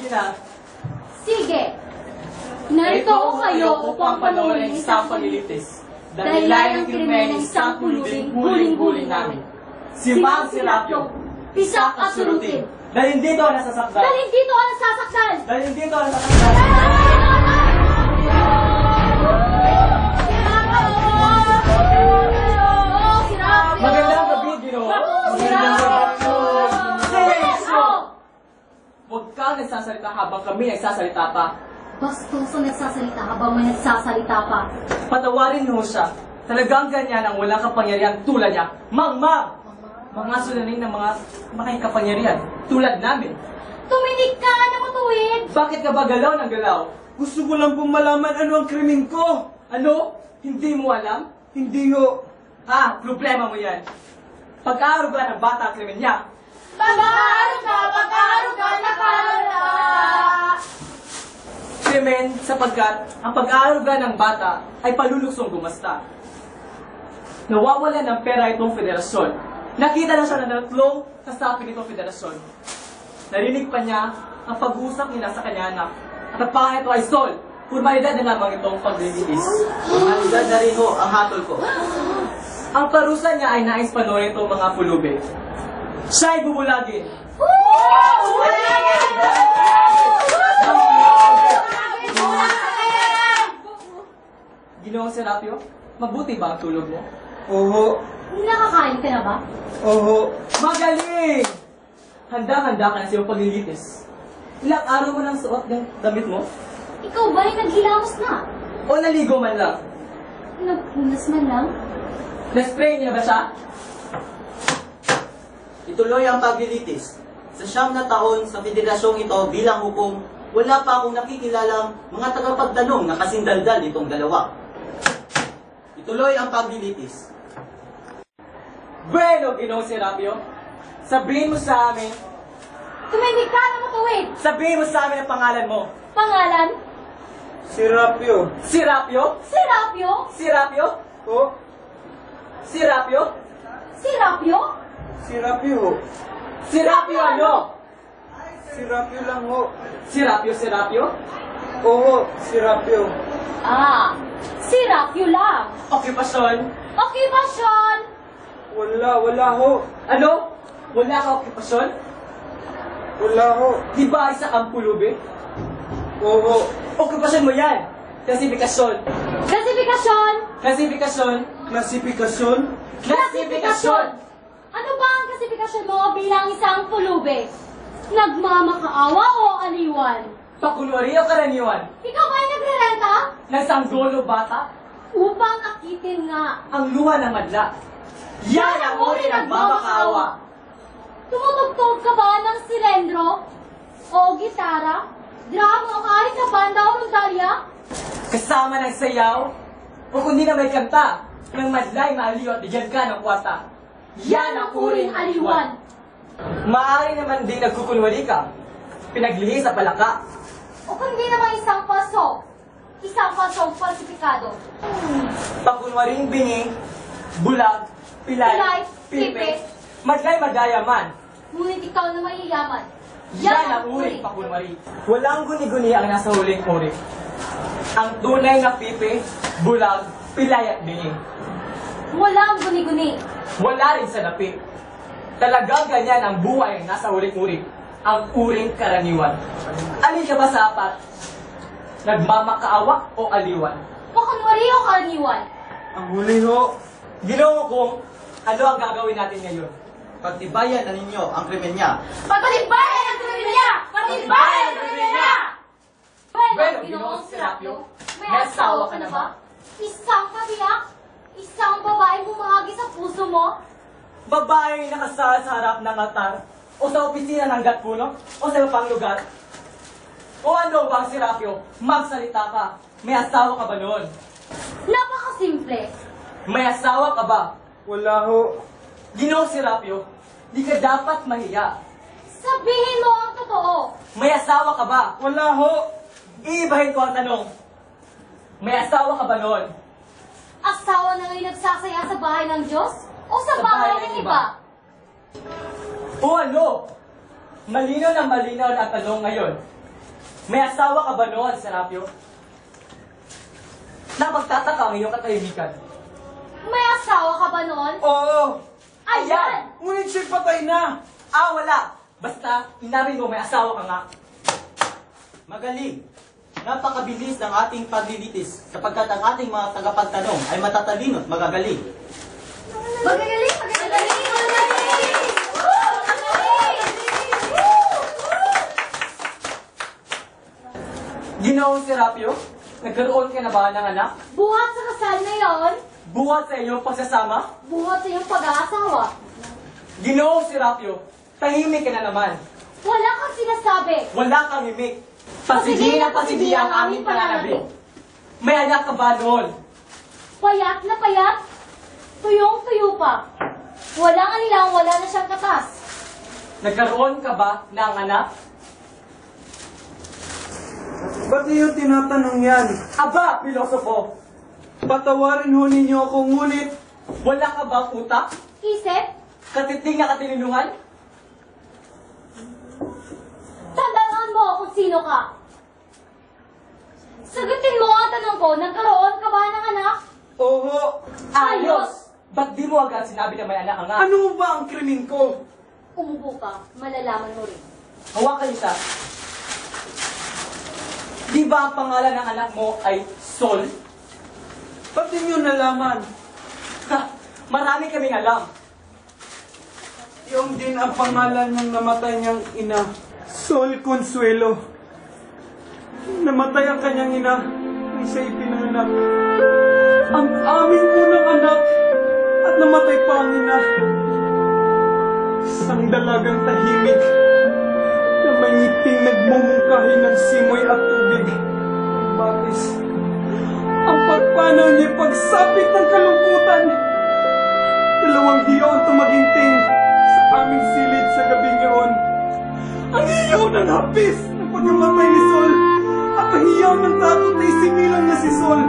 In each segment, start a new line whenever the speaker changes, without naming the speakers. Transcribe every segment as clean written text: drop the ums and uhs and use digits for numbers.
Sige na.
Sige. Narito ako kayo upang panoorin ang isang paglilitis. Dahilan ng krimen ng isang pulubing huling-huling namin.
Si Mang Serapio,
pisak at surutin.
dahil hindi ito nasasaktan.
Dahil dito ang nasasaktan.
Dahil hindi ito nasasaktan. Magandang gabi, Ginoo. Magandang gabi. Silensyo! Huwag kang nagsasalita habang kami nagsasalita pa.
Bastos ang nagsasalita habang may nagsasalita pa.
Patawarin mo siya. Talagang ganyan ang walang kapangyarihan tulad niya. Mang! Mga sulanin ng mga makikapangyarihan tulad namin.
Tuminig ka na matuwid.
Bakit ka ba galaw ng galaw?
Gusto ko lang pong malaman ano ang krimen ko.
Ano? Hindi mo alam?
Hindi ho.
Problema mo yan. Pag-aaruga ng bata ang krimen niya.
Pag-aaruga, nakalala.
Krimen sapagkat ang pag-aaruga ng bata ay paluluksong gumasta. Nawawala ng pera itong federasyon. Nakita na siya na tatlong kasapi nitong federasyon. Narinig pa niya ang pag-usap nila sa kanya na ang pangit ay Sol. Formalidad na lamang itong paglilitis.
Formalidad na rin ho ang hatol ko.
Ang parusa niya ay nais panoorin itong mga pulubi. Siya ay bubulagin. Ginoong Serapio, mabuti ba ang tulog mo?
Oho.
Nakakain ka na ba?
Oho.
Magaling! Handa-handa ka na sa iyong paglilitis. Ilang araw mo nang suot ng damit mo?
Ikaw ba ay naghilamos na?
O naligo man lang?
Nagpunas man lang?
Na-spray niya ba siya?
Ituloy ang paglilitis. Sa 9 na taon sa federasyong ito bilang hukom, wala pa akong nakikilalang mga tagapagtanong na kasindaldal nitong dalawa. Ituloy ang paglilitis.
Bueno, Ginoong Serapio. Sabihin mo sa amin,
Tuminig ka na matuwid.
sabihin mo sa amin ang pangalan mo.
Pangalan?
Serapio.
Serapio?
Serapio?
Serapio?
Ho.
Serapio?
Serapio?
Serapio ho.
Serapio ano?
Serapio lang ho.
Serapio, Serapio?
Oho. Serapio.
Serapio lang.
Okupasyon?
Okupasyon?
Wala ho.
Ano? Wala ka okupasyon?
Wala ho.
Di ba isa kang pulubi?
Oho.
Okupasyon mo yan. Klasifikasyon.
Klasifikasyon?
Klasifikasyon.
Klasifikasyon.
Klasifikasyon.
Ano ba ang klasifikasyon mo bilang isang pulube? Nagmamakaawa o aliwan?
Pakunwari o karaniwan.
Ikaw ba ay nagrerenta?
Ng sanggolo bata.
Upang akitin nga.
Ang luha ng madla. Yan ang uri ng mamakaawa.
Tumutugtog ka ba ng silendro? O gitara? Drum o kahit sa banda o rondalya?
Kasama ng sayaw. O kundi na may kanta. Ng madlay maaliw at bigyan ka ng kwarta.
Yan ang uring aliwan.
Maaari naman din nagkukunwari ka. Pinaglihi sa palaka.
O kundi naman isang paso. Isang pasong falsifikado.
Pakunwaring bingi, bulag, pilay, pipe, madlay madayaman.
Ngunit ikaw na mayayaman.
Yan ang uring pakunwari. Walang guni-guni ang nasa huling uri. Ang tunay na pipe, bulag, pilay at bingi.
Walang guni-guni.
Wala rin sa napi. Talagang ganyan ang buhay ng nasa huling uri. Ang uring karaniwan. Alin ka ba sa apat? Nagmamakaawa o aliwan?
Pakunwari o karaniwan?
Ang huli ho.
Ginoo kong ano ang gagawin natin ngayon?
Pagtibayan na ninyo ang krimen niya.
Patalibayan ang krimen niya! Patalibayan ang krimen niya!
Bueno, Ginoong Serapio, may asawa ka na ba?
Isang kabiyak? Isang babaeng bumahagi sa puso mo?
Babaeng nakasal sa harap ng altar? O sa opisina ng gatpuno? O sa ibang lugar? O ano bang Serapio? Magsalita ka. May asawa ka ba noon?
Napakasimple.
May asawa ka ba?
Wala ho.
Ginoong Serapio, di ka dapat mahiya.
Sabihin mo ang totoo.
May asawa ka ba?
Wala ho.
Iibahin ko ang tanong. May asawa ka ba noon?
Asawa na ngayon nagsasaya sa bahay ng Diyos? O sa bahay ng iba?
O ano? Malinaw na ang tanong ngayon. May asawa ka ba noon, Serapio? Napagtataka ang iyong katahimikan.
May asawa ka ba noon?
Oo!
Ayan!
Ngunit siya'y patay na!
Wala! Basta, inamin mo may asawa ka nga.
Magaling. Napakabilis ng ating paglilitis sapagkat ang ating mga tagapagtanong ay matatalino at magagaling.
Magagaling! Magagaling! Magagaling!
Ginoong Serapio, nagkaroon ka na ba ng anak?
Buhat sa kasal na yon,
Buhat sa iyong pagsasama?
buhat sa iyong pag-aasawa.
Ginoong Serapio, tahimik ka na naman.
Wala kang sinasabi.
Wala kang himik. Pasigil na pasigil ang aming pananabik. May anak ka ba noon?
Payat na payat. Tuyong-tuyo pa. Walang alilang, wala na siyang katas.
Nagkaroon ka ba ng anak?
Ba't niyo tinatanong yan?
Aba, pilosopo!
Patawarin ho ninyo ako, ngunit
Wala ka bang utak?
Isip,
Katiting na katilinuhan?
tandaan mo kung sino ka. Sagutin mo ang tanong ko, nagkaroon ka ba ng anak?
oo.
Ayos! Ba't di mo agad sinabi na may anak ka nga?
Ano ba ang krimen ko?
Umupo ka, malalaman mo rin.
Hawakan isa. Di ba ang pangalan ng anak mo ay Sol?
Ba't ninyo nalaman?
Ha! Marami kaming alam.
Yung din ang pangalan ng namatay niyang ina, Sol Consuelo. Namatay ang kanyang ina nang siya ipinanganak. Ang aming unang anak at namatay pa ang ina. Isang dalagang tahimik na may ngiting nagmumungkahi ng simoy at tubig. Batis. Ang pagpanaw niya pagsapit ng kalungkutan. Dalawang hiyaw ang tumaginting sa aming silid sa gabing yun. Ang hiyaw ng hapis ng pagkamatay ni Sol at ang hiyaw ng takot na isinilang niya si Sol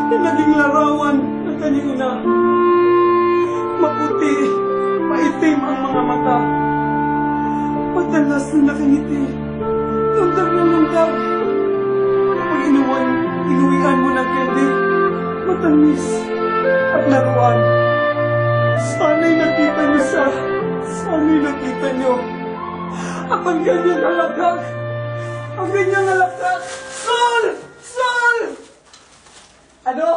na naging larawan ng kanyang ina. Maputi, maitim ang mga mata. Madalas na nakangiti, lundag na lundag. Kapag inuwian mo ng candy, matamis at laruan. Sana'y nakita niyo siya. Sana'y nakita niyo. Ang ganyang alagak. Ang ganyang alagak. Sol! Sol!
Ano?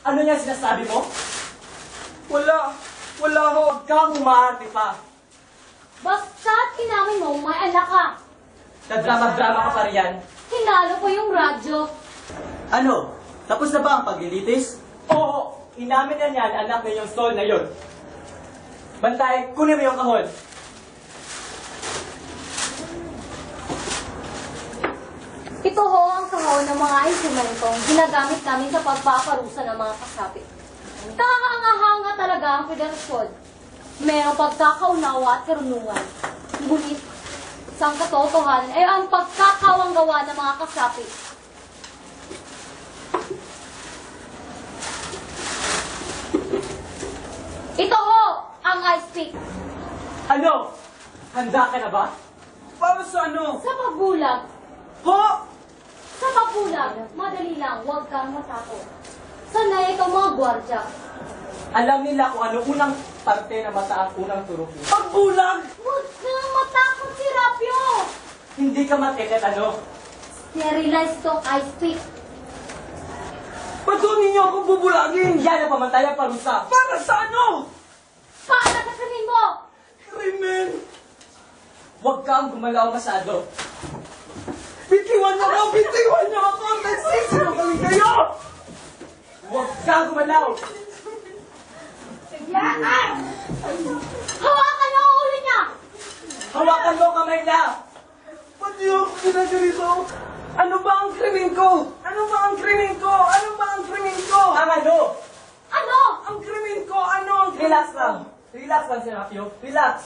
Ano niya sinasabi mo?
Wala. Wala ho.
Huwag kang umarte pa.
Basta't inamin mo, may anak ka.
Nadrama-drama ka pa riyan.
Hinalo ko yung radyo.
Ano? Tapos na ba ang paglilitis?
Oo, inamin na niyan anak na yung Sol na yun. Bantay, kunin mo yung kahon.
Ito ho ang kahon ng mga instrumentong ginagamit namin sa pagpaparusa ng mga kasapi. Kakangahanga talaga ang federasyon. Merong pagkakaunawa at karunungan. Ngunit, sa katotohanan ay ang pagkakawanggawa ng mga kasapi. Ito ho ang ice pick.
Ano? Handa ka na ba?
Para sa ano?
Sa pagbulag,
Ho!
sa pagbulag, madali lang, huwag kang matakot. Sanay ikaw mga gwardya.
Alam nila kung ano unang parte na mata ang unang turukin.
Pagbulag!
Huwag kang matakot si Rapio!
Hindi ka matiket ano?
Sterilize tong ice pick.
Ba't ho ninyo ako bubulagin?
Yan ang pamatayang parusa.
Para sa ano?
Para sa krimen mo!
Krimen!
Huwag kang gumalaw masyado.
Bitiwan niyo ako! Bitiwan niyo ako! Nagsisinungaling kayo!
Huwag kang gumalaw!
Hawakan mo ang ulo niya!
Hawakan mo kamay na!
Ba't niyo ako pinagarito? Ano ba ang krimen ko? Ano ba ang krimen ko? Ano ba ang krimen ko?
Ang ano?
Ano?
Ang krimen ko! Ano ang krimen
Relax
ko?
lang. Relax lang, Serapio. Relax.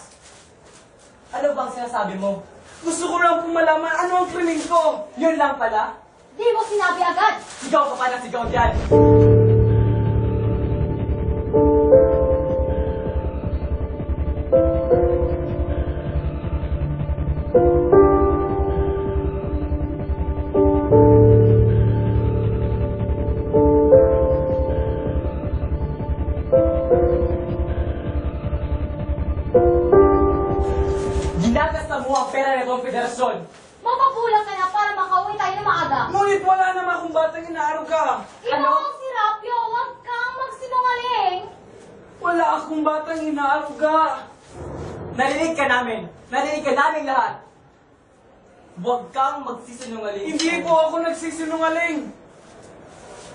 Ano bang sinasabi mo?
Gusto ko lang pong malaman ano ang krimen ko.
Yun lang pala.
Di mo sinabi agad.
Sigaw ka pa ng sigaw dyan. ang pera ng itong federasyon.
Mapabulang ka na para makauwi tayo na maaga.
Ngunit wala naman akong batang inaaruga.
Ikaw, si Rapio, huwag kang magsinungaling.
Wala akong batang inaaruga.
Narinig ka namin. Narinig ka namin lahat. Huwag kang magsisinungaling.
Hindi po ako nagsisinungaling.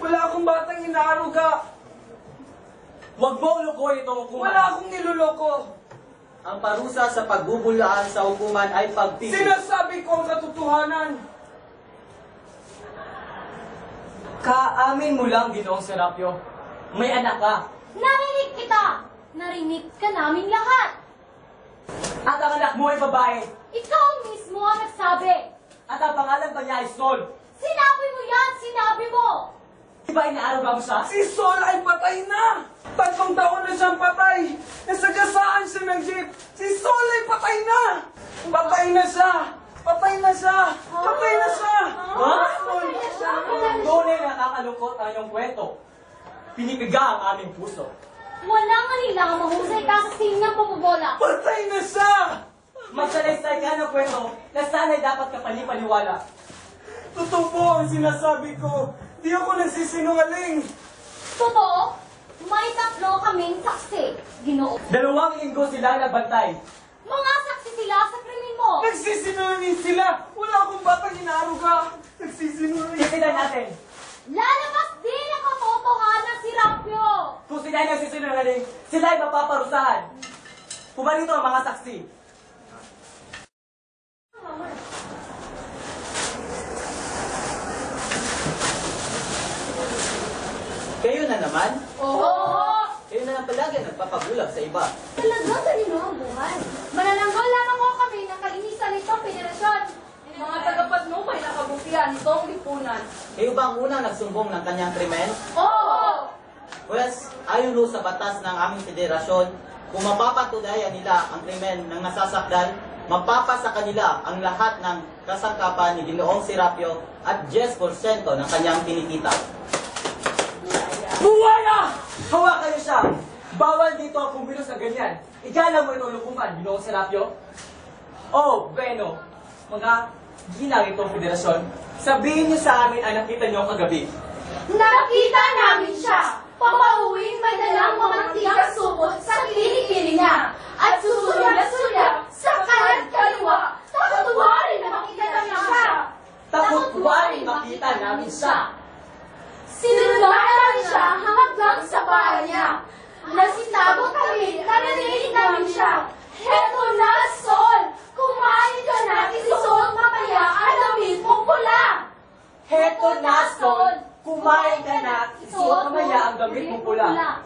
Wala akong batang inaaruga.
Huwag mo lukoy itong hukuman.
Wala akong niloloko.
Ang parusa sa pagbubulaan sa hukuman ay pagpipig.
Sinasabi ko ang katotohanan.
Kaamin mo lang, Ginoong Serapio. May anak ka.
Narinig kita. Narinig ka namin lahat.
At ang anak mo ay babae.
Ikaw mismo ang nagsabi.
At ang pangalan pa niya ay Sol.
Sinabi mo yan, sinabi mo.
Di ba inaaruga mo siya?
Si Sol ay patay na. 3 taon na siyang patay. Nasagasaan siya ng jeep. Si Sol ay patay na. Patay na siya. Patay na siya. Patay na siya.
Ha?
Patay na siya.
Tunay na nakakalungkot ang iyong kwento. Pinipiga ang aming puso.
Wala nga nila ang mahusay ka sa sinyang pamabola.
Patay na siya.
Magsalaysay ka ng kwento na sana'y dapat ka panipaniwala.
Totoo po ang sinasabi ko. Di ako nagsisinungaling.
Totoo, may 3 kaming saksi, Ginoo.
2 linggo sila nagbantay.
Mga saksi sila sa krimen mo.
Nagsisinungaling sila. Wala akong batang inaaruga. Nagsisinungaling.
Titilan natin.
Lalabas din ang katotohanan si Rapio.
Kung sila ay nagsisinungaling, sila ay mapaparusahan. Pumarito ang mga saksi.
Kayo na naman?
Oo.
Kayo na palagi nagpapabulag sa iba.
Talaga kanino ang buhay. Manananggal lamang ko kami ng kalinisan nitong federasyon.
Mga tagapatnupay na kabutihan nitong lipunan.
Kayo ba ang unang nagsumbong ng kanyang krimen?
Oo.
Pwes, ayon ho sa batas ng aming federasyon, kung mapapatunayan nila ang krimen ng nasasakdal, mapapasa kanila ang lahat ng kasangkapan ni Ginoong Serapio at 10% ng kanyang kinikita.
Buwaya!
Hawa kayo siya! Bawal dito ang kumilos na ganyan. Igala mo itong lukuman, Ginoong Serapio. Oh, bueno. Mga ginang itong federasyon, sabihin niyo sa amin ang nakita niyo kagabi.
Nakita namin siya. Papauwing may dalang mga tigang supot sa kilikili niya. At susulyap-sulyap sa kanan kaliwa. Takot-warin na makita namin siya.
Takot-waring makita namin siya.
Sinundan namin siya hanggang sa bahay niya. Nasitago kami, narinig namin siya. Heto na, Sol! Kumain ka na, isusuot mamaya ang damit mong pula!
Heto na, Sol! Kumain ka na, isuot mamaya ang damit mong pula.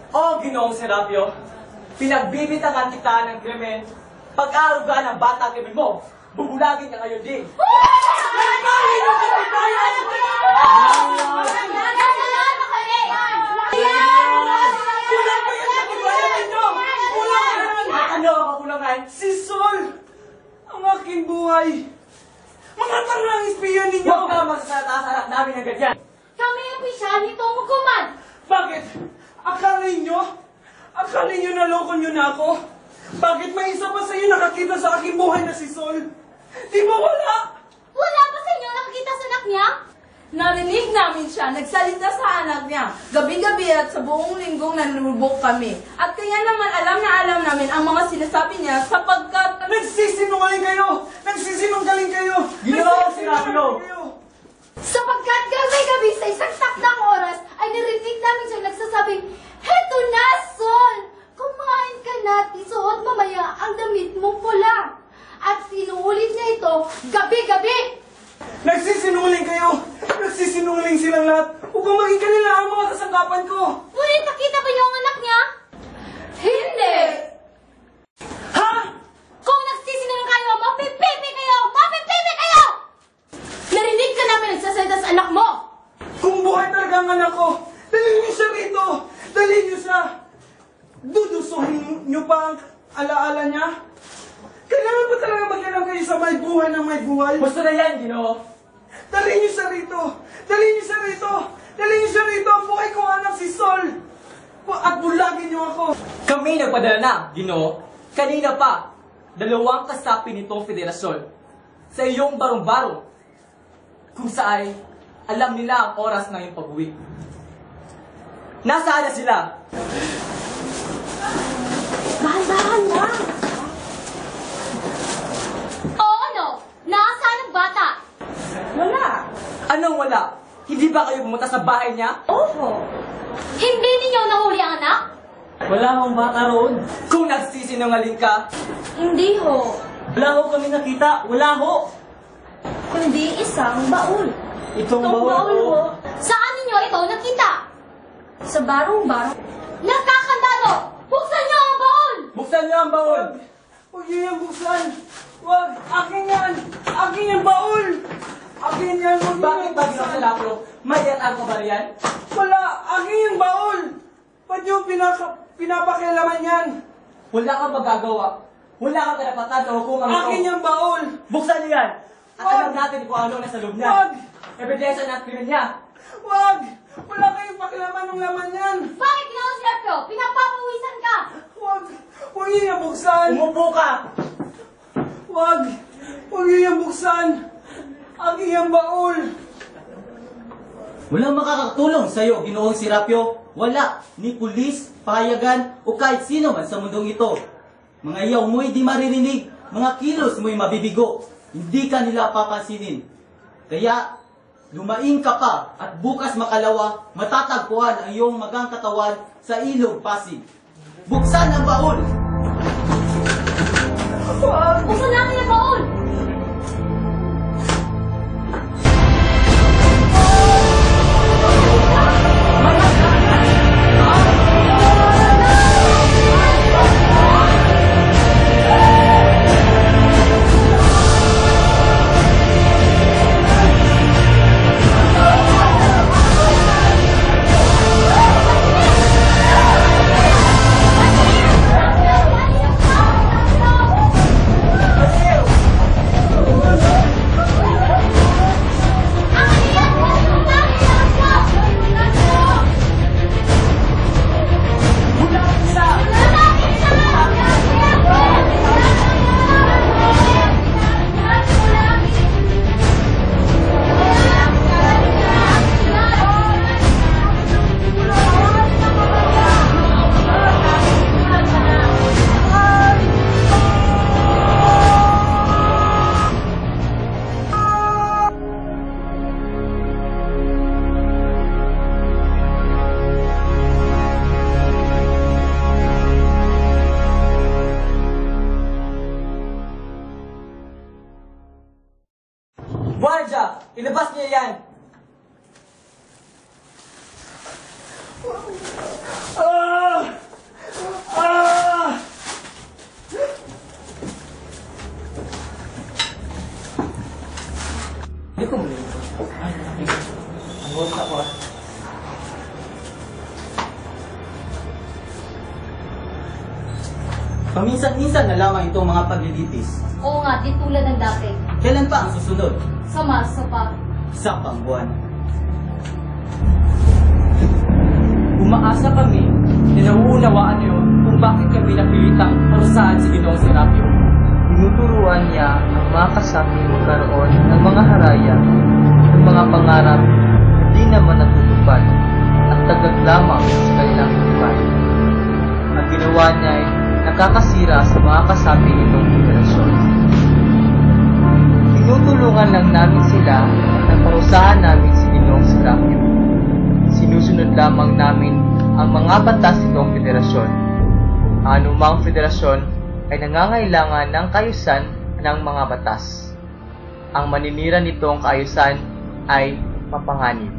Oh, Ginoong Serapio, pinagbibitangan kita ng krimen. Pag-aaruga ng bata krimen mo, bubulagin ka ngayon din.
Kulang pa yan sa pagbayan ninyo! Kulang yan!
Ano ang kakulangan?
Si Sol! Ang aking buhay! Mga tangang espiya ninyo!
Huwag ka magsasalita sa harap namin ng ganyan.
Kami ang pisya nitong hukuman!
Bakit? Akala ninyo naloko nyo na ako? Bakit may isa pa sa inyo nakakita sa aking buhay na si Sol? Di ba wala?
Wala pa sa inyo nakakita sa anak niya?
Narinig namin siya, nagsalita sa anak niya. Gabi-gabi at sa buong linggong nanulubok kami. At kaya naman alam na alam namin ang mga sinasabi niya sapagkat...
Nagsisinungaling kayo! Nagsisinungaling kayo!
Ginoong Serapio!
kayo!
Sapagkat gabi-gabi sa isang takdang oras ay narinig namin siyang nagsasabing, Heto na, Sol! Kumain ka na at isuot mamaya ang damit mong pula. At sinuulit niya ito gabi-gabi.
Nagsisinungaling kayo! Nagsisinungaling silang lahat! Upang maging kanila ang mga kasangkapan ko!
Ngunit nakita ba niyo ang anak niya? Hindi!
Ha?
Kung nagsisinungaling kayo, mapipipi kayo! Mapipipi kayo! Narinig ka namin nagsasalita sa anak mo!
Kung buhay talaga ang anak ko, dalhin niyo siya rito! Dalhin niyo siya! Dudusuhin niyo pa ang alaala niya? Kailangan ba talaga mag-alam kayo sa may buhay ng may buhay?
Gusto na yan, Ginoo.
Dalhin niyo siya rito! Dalhin niyo siya rito! Dalhin niyo siya rito! Ang buhay kong anak si Sol! At bulagin niyo ako!
Kami nagpadala na, Ginoo. Kanina pa. dalawang kasapi nitong federasyon sa iyong barong-barong kung saan alam nila ang oras ng iyong pag-uwi. Nasaan na sila?
Dahan-dahan lang. Oo, ano? Nasaan ang bata?
Wala.
Anong wala? Hindi ba kayo pumunta sa bahay niya?
Oo.
Hindi ninyo nahuli ang anak?
Wala akong bata roon.
Kung nagsisinungaling ka,
Hindi ho.
Wala ho kami nakita. Wala ho.
Kundi isang baul.
Itong
Itong baul ho.
Saan ninyo ito nakita?
Sa barong-barong.
Nagkakandalo! Buksan niyo ang baon!
buksan niyo ang baon!
Huwag niyo yung buksan. Huwag. Akin yan. Akin yung baul. Akin yan. Huwag niyo
Bakit
yung
ba ginawa sa lapro? May ang ka ba riyan?
Wala. Akin yung baul. Ba't yung pinapakialaman yan?
Wala kang magagawa. Wala kang karapatan sa hukumang ito.
Akin yung baul.
Buksan niyo yan! At
Wag!
alam natin kung ano nasa loob niya.
Wag!
Ebidensya ng krimen niya.
Wag. Wala kayong pakialaman ng laman yan.
Bakit ginawa si Rapio? Pinapapawisan ka!
Wag. Huwag niyo yung buksan.
Umupo ka!
Wag. Huwag niyo yung buksan. Akin yung baul.
Walang makakatulong sa iyo, Ginoong Serapio. Wala, ni pulis, pahayagan, o kahit sino man sa mundong ito. Mga iyaw mo'y di maririnig, mga kilos mo'y mabibigo. Hindi ka nila papansinin. Kaya, lumaing ka pa at bukas makalawa, matatagpuan ang iyong magang katawan sa ilog Pasig. Buksan ang baul!
Buksan natin ang baon!
Guardia! Ilabas niya yan!
Ah! Ah!
Hindi ko muli ito. Ay, ang bukas ako ah.
Paminsan-minsan na lamang itong mga paglilitis.
Oo nga, di tulad ng dati.
Kailan pa ang susunod?
Sa Marso pa.
Isang pang buwan.
Umaasa kami na nauunawaan niyo kung bakit kami napilitang parusahan si Ginoong Serapio.
Tinuturuan niya ang mga kasapi magkaroon ng mga haraya ng mga pangarap na di naman natutupad at tagad lamang sa kanilang tupad. Ang ginawa niya ay nakakasira sa mga kasapi nitong henerasyon. Tinutulungan lang namin sila na parusahan namin si Ginoong Serapio. Sinusunod lamang namin ang mga batas nitong federasyon. Ang anumang federasyon ay nangangailangan ng kaayusan ng mga batas. Ang maninira nitong kaayusan ay mapanganib.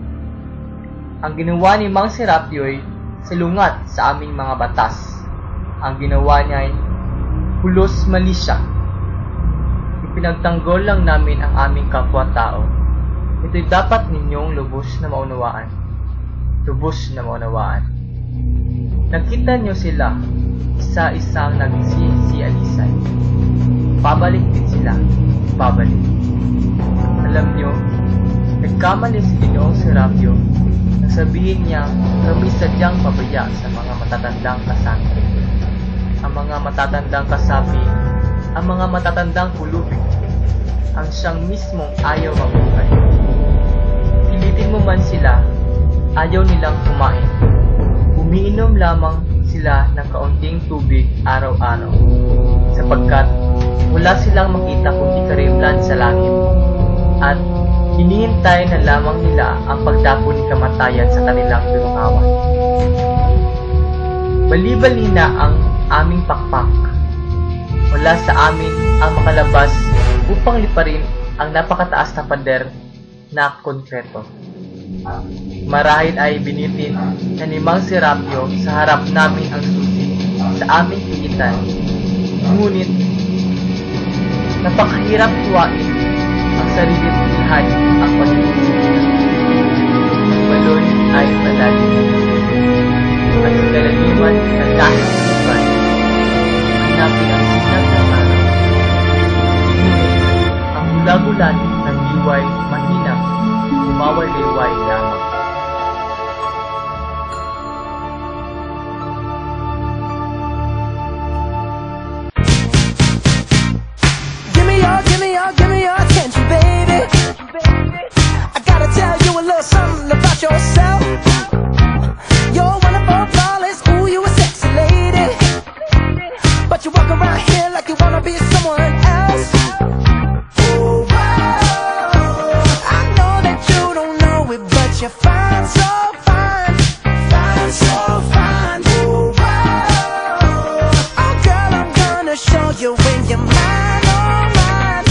Ang ginawa ni Mang Serapio ay salungat sa aming mga batas. Ang ginawa niya ay hulos malisya. Ipinagtanggol lang namin ang aming kapwa-tao. Ito'y dapat ninyong lubos na maunawaan. Lubos na maunawaan. Nakita niyo sila, isa-isang nagsisi-alisay. Pabalik din sila, pabalik. Alam niyo, nagkamali si Ginoong Serapio nang sabihin niya kami sadyang pabaya sa mga matatandang kasapi. Ang mga matatandang kasapi ang mga matatandang pulubing ang siyang mismong ayaw mabuhay. Pilitin mo man sila, ayaw nilang kumain. Umiinom lamang sila ng kaunting tubig araw-araw, sapagkat wala silang makita kundi karimlan sa langit, at hinihintay na lamang nila ang pagdapo ni kamatayan sa kanilang pinungawan. Bali-bali na ang aming pakpak. Wala sa amin ang makalabas upang liparin ang napakataas na pader na konkreto. Marahil ay binitin na ni Mang Serapio sa harap namin ang susi sa aming pigitan. Ngunit, napakahirap tuwain ang sarili at ilhan ang pag-iisip. Balon ay malalim. At sa kalaliman ng kahit iban, hanapin ang sinag ng araw. Ngunit, ang gula-gulan ng liway mahinang umawaliway lamang.
Give me your attention, baby. I gotta tell you a little something about yourself. You're wonderful, flawless, ooh, you a sexy lady. But you walk around here like you wanna be someone else. Ooh, I know that you don't know it, but you're fine, so fine, fine, so fine. Ooh, oh girl, I'm gonna show you when you're mine, oh mine,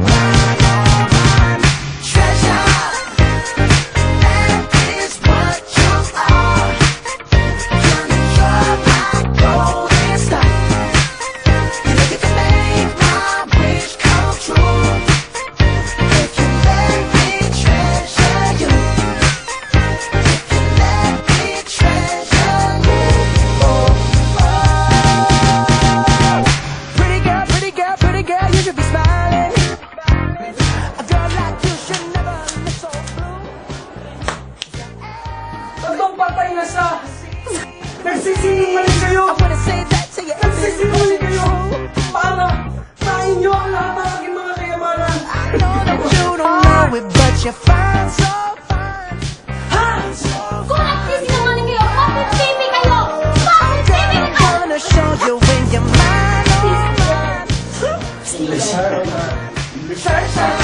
mine, oh mine. Treasure, that is what you are. You're my golden star. You look at make my wish come true. If you let me treasure you, if you let me treasure you, oh, oh. Pretty girl, you should be smiling. A girl like you should never look so blue.
Tatlong patay na siya! Nagsisinungaling kayo!
I wanna say that to you.
Nagsisinungaling kayo! Para sa inyo ang lahat ng aking mga kayamanan!
I know that you don't know it, but you're fine, so fine. Fine, so
Kung nagsisinungaling kayo, bakit TV kayo? Bakit TV
I'm
kayo?
gonna show you when you're mine, oh mine.
Sir,